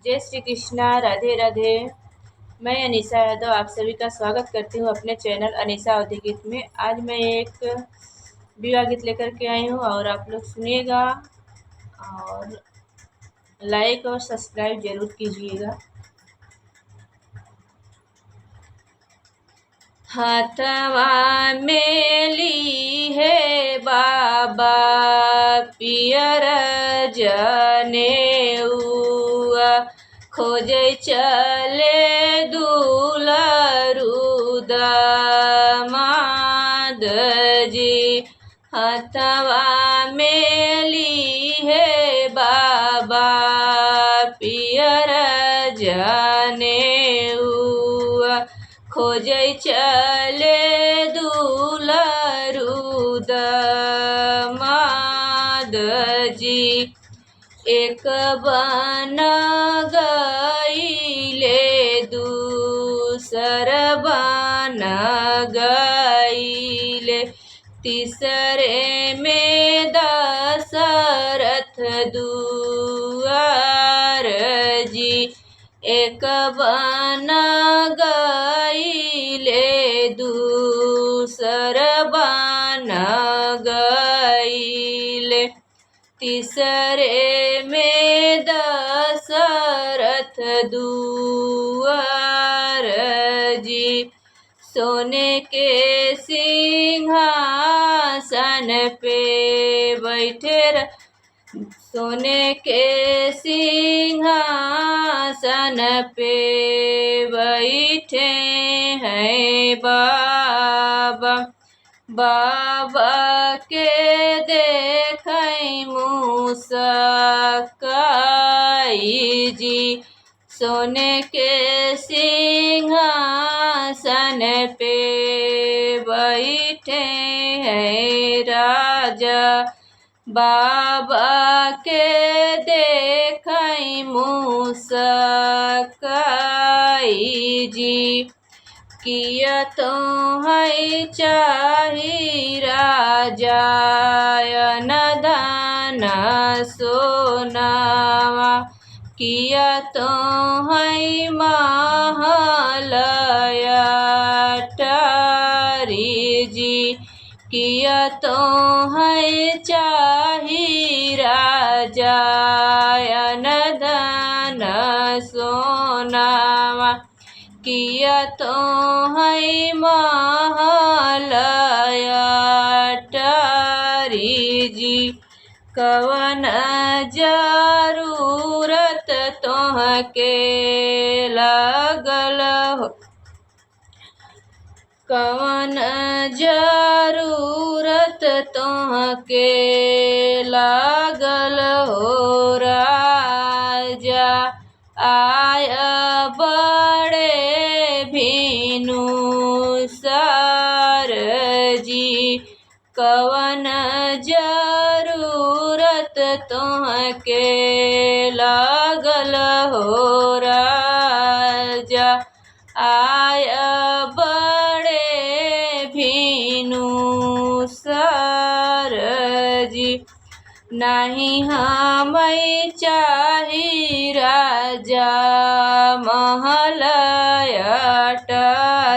जय श्री कृष्णा, राधे राधे। मैं अनीसा यादव आप सभी का स्वागत करती हूँ अपने चैनल अनीसा अवधी गीत में। आज मैं एक विवाह गीत लेकर के आई हूँ और आप लोग सुनिएगा और लाइक और सब्सक्राइब जरूर कीजिएगा। हाथवा में ली है बाबा पियर जनेउआ, खोजे चले दुलरू दामाद जी। हाथवा में ली है बाबा पियर जनेउआ, खोजे चले दुलरू दामाद जी। एक बन गईले दूसर बन गईले, तीसरे में दशरथ दुआर जी। एक बन गईले दूसर बन गईले, तीसरे में दशरथ दुआर जी। सोने के सिंहासन पे बैठे सोने के सिंहासन पे बैठे हैं बाबा। बाबा के देखें मुस्काई जी। सोने के सिंहासन पे बैठे हैं राजा। बाबा के देखें मुस्काई जी। किया तो है चाही राजा अनधन सोनावा, किया तो है महल अटारी जी। किया तो है चाही राजा अनधन सोनावा, किया तो है महल अटारी जी। कवन जरूरत तोहके लागल हो, कवन जरूरत तोहके लागल हो राजा। आय बड़े भीनु सार जी। कवन जरूरत तोहके लागल हो राजा। आय बड़े भीनु सार जी। नहीं हमें चाही राजा महल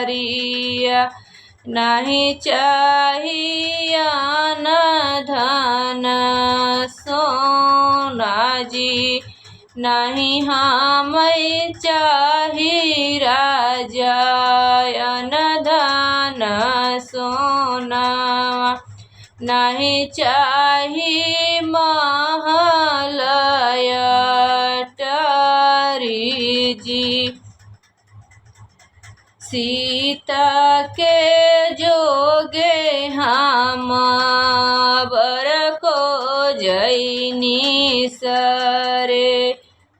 अटारिया, नहीं चाहिए धन सोना जी। नहीं हमें चाही राजा अनधन सोना, नहीं चाही महल अटारी जी। सीता के जोगे हम बर को जैनी सरे,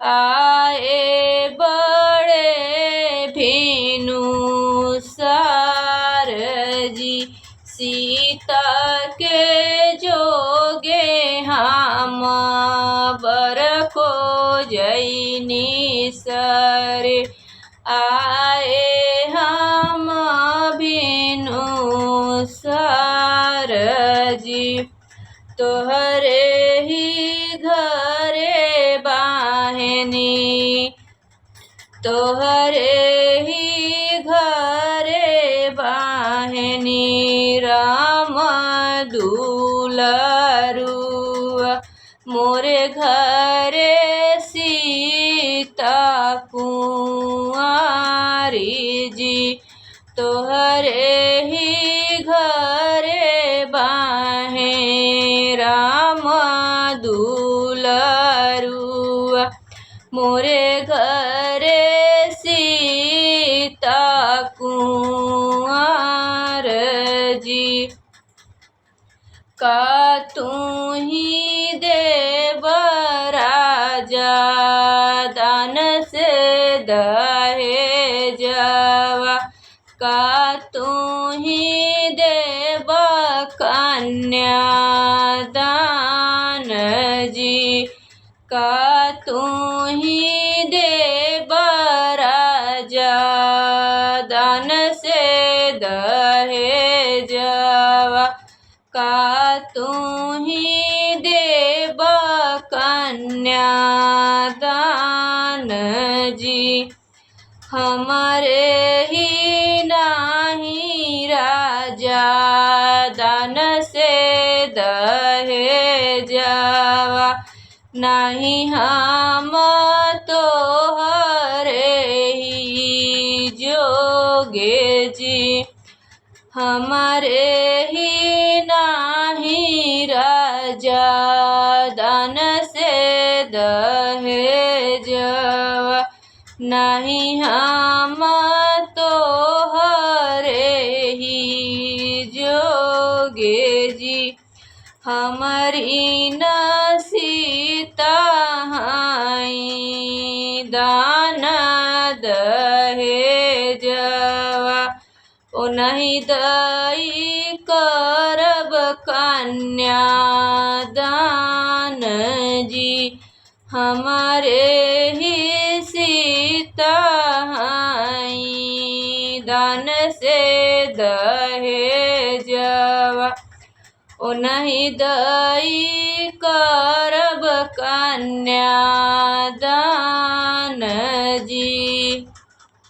आए बड़े भीनु सार जी। सीता के जोगे हम बर को जैनी सरे, आए हम भीनु सार जी। तोहरे ही घरे बाहनी तोहरे ही घरे बाहनी राम दुलारुआ, मोरे घरे सीता कुंवारी जी। तोहरे ही घरे बाहे राम दुलारुआ, मोरे घरे सीता कुंवर जी। का तू ही देव राजा दान से दहेजवा, का तू ही देव कन्या दान जी। का तू ही देव राजा दान से दहेजवा, का तू ही देव कन्या दान जी। हमारे ही नाही राजा दान से दहेजवा, नाही हम तोहरे ही जोगे जी। हमारे ही नाही राजा दान से दहेजवा, नाही हम तोहरे ही जोगे जी। हमारी न सीता हाई दान दहेजवा, ओ नहीं दई करब कन्या दान जी। हमारे ही सीता हाई दान से दहेजवा, ओ नहीं दई करब कन्या दान जी।